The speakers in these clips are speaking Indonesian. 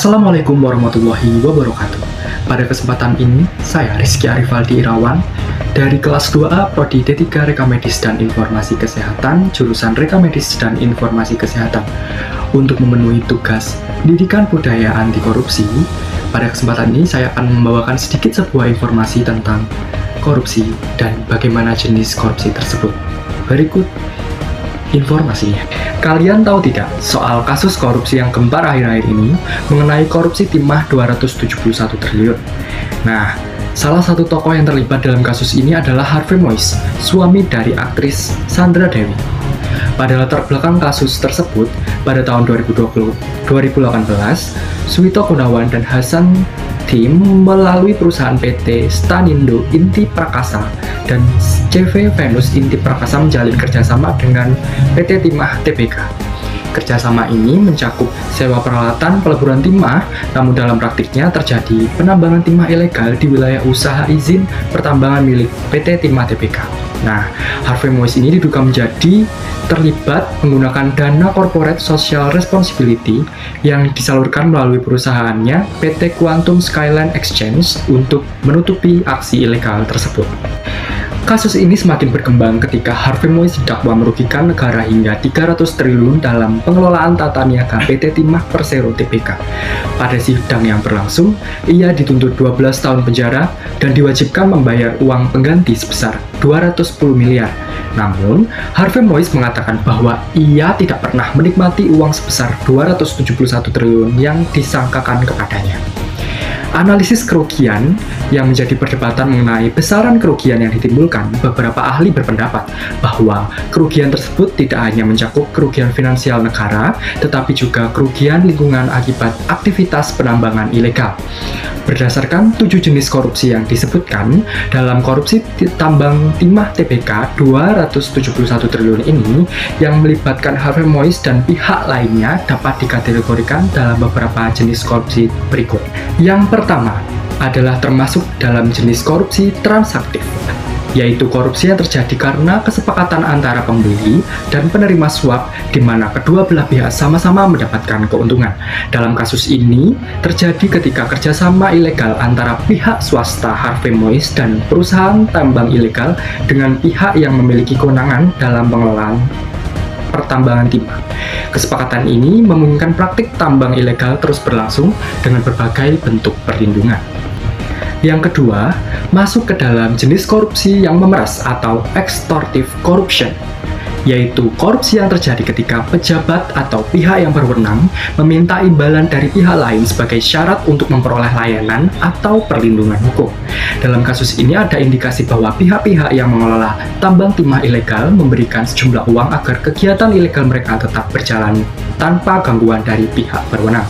Assalamualaikum warahmatullahi wabarakatuh. Pada kesempatan ini, saya Rizky Arifaldi Irawan dari kelas 2A Prodi D3 Reka Medis dan Informasi Kesehatan, jurusan Reka Medis dan Informasi Kesehatan. Untuk memenuhi tugas Pendidikan Budaya Anti Korupsi, pada kesempatan ini saya akan membawakan sedikit sebuah informasi tentang korupsi dan bagaimana jenis korupsi tersebut. Berikut informasinya. Kalian tahu tidak soal kasus korupsi yang gempar akhir-akhir ini mengenai korupsi timah 271 triliun? Nah, salah satu tokoh yang terlibat dalam kasus ini adalah Harvey Moise, suami dari aktris Sandra Dewi. Pada latar belakang kasus tersebut, pada tahun 2018, Suwito Gunawan dan Hasan Tim melalui perusahaan PT Stanindo Inti Prakasa dan CV Venus Inti Prakasa menjalin kerjasama dengan PT Timah Tbk. Kerjasama ini mencakup sewa peralatan peleburan timah, namun dalam praktiknya terjadi penambangan timah ilegal di wilayah usaha izin pertambangan milik PT Timah Tbk. Nah, Harvey Moise ini diduga menjadi terlibat menggunakan dana corporate social responsibility yang disalurkan melalui perusahaannya PT Quantum Skyline Exchange untuk menutupi aksi ilegal tersebut. Kasus ini semakin berkembang ketika Harvey Moise didakwa merugikan negara hingga 300 triliun dalam pengelolaan tata niaga PT Timah Persero Tbk. Pada sidang yang berlangsung, ia dituntut 12 tahun penjara dan diwajibkan membayar uang pengganti sebesar 210 miliar. Namun, Harvey Moise mengatakan bahwa ia tidak pernah menikmati uang sebesar 271 triliun yang disangkakan kepadanya. Analisis kerugian yang menjadi perdebatan mengenai besaran kerugian yang ditimbulkan, beberapa ahli berpendapat bahwa kerugian tersebut tidak hanya mencakup kerugian finansial negara, tetapi juga kerugian lingkungan akibat aktivitas penambangan ilegal. Berdasarkan 7 jenis korupsi yang disebutkan, dalam korupsi tambang timah Tbk 271 triliun ini yang melibatkan Harvey Moise dan pihak lainnya dapat dikategorikan dalam beberapa jenis korupsi berikut. Yang pertama adalah termasuk dalam jenis korupsi transaktif, yaitu korupsi yang terjadi karena kesepakatan antara pembeli dan penerima suap di mana kedua belah pihak sama-sama mendapatkan keuntungan. Dalam kasus ini terjadi ketika kerjasama ilegal antara pihak swasta Harvey Moise dan perusahaan tambang ilegal dengan pihak yang memiliki kewenangan dalam pengelolaan pertambangan timah. Kesepakatan ini memungkinkan praktik tambang ilegal terus berlangsung dengan berbagai bentuk perlindungan. Yang kedua, masuk ke dalam jenis korupsi yang memeras atau extortive corruption, yaitu korupsi yang terjadi ketika pejabat atau pihak yang berwenang meminta imbalan dari pihak lain sebagai syarat untuk memperoleh layanan atau perlindungan hukum. Dalam kasus ini ada indikasi bahwa pihak-pihak yang mengelola tambang timah ilegal memberikan sejumlah uang agar kegiatan ilegal mereka tetap berjalan tanpa gangguan dari pihak berwenang.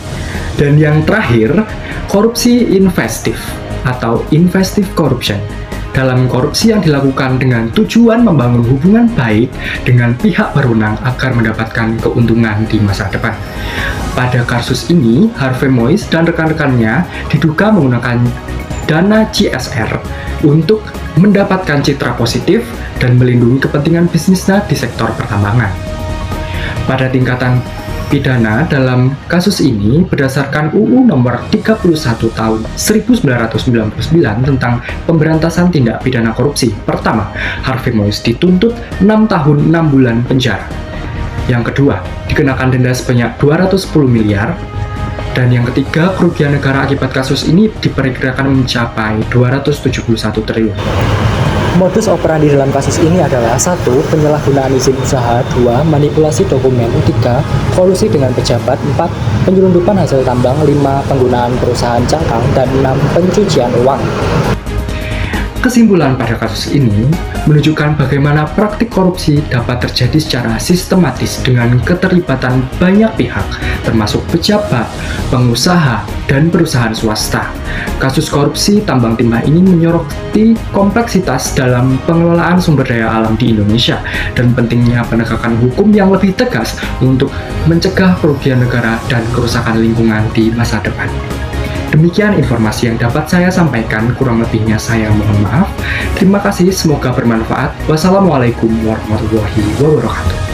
Dan yang terakhir, korupsi investif atau investive corruption. Dalam korupsi yang dilakukan dengan tujuan membangun hubungan baik dengan pihak berwenang agar mendapatkan keuntungan di masa depan. Pada kasus ini, Harvey Moise dan rekan-rekannya diduga menggunakan dana CSR untuk mendapatkan citra positif dan melindungi kepentingan bisnisnya di sektor pertambangan. Pada tingkatan pidana dalam kasus ini berdasarkan UU nomor 31 tahun 1999 tentang pemberantasan tindak pidana korupsi. Pertama, Harvey Moise dituntut 6 tahun 6 bulan penjara. Yang kedua, dikenakan denda sebanyak 210 miliar. Dan yang ketiga, kerugian negara akibat kasus ini diperkirakan mencapai 271 triliun. Modus operandi dalam kasus ini adalah 1. Penyalahgunaan izin usaha, 2. Manipulasi dokumen, 3. Kolusi dengan pejabat, 4. Penyelundupan hasil tambang, 5. Penggunaan perusahaan cangkang, dan 6. Pencucian uang. Kesimpulan pada kasus ini menunjukkan bagaimana praktik korupsi dapat terjadi secara sistematis dengan keterlibatan banyak pihak, termasuk pejabat, pengusaha, dan perusahaan swasta. Kasus korupsi tambang timah ini menyoroti kompleksitas dalam pengelolaan sumber daya alam di Indonesia dan pentingnya penegakan hukum yang lebih tegas untuk mencegah kerugian negara dan kerusakan lingkungan di masa depan. Demikian informasi yang dapat saya sampaikan, kurang lebihnya saya mohon maaf. Terima kasih, semoga bermanfaat. Wassalamualaikum warahmatullahi wabarakatuh.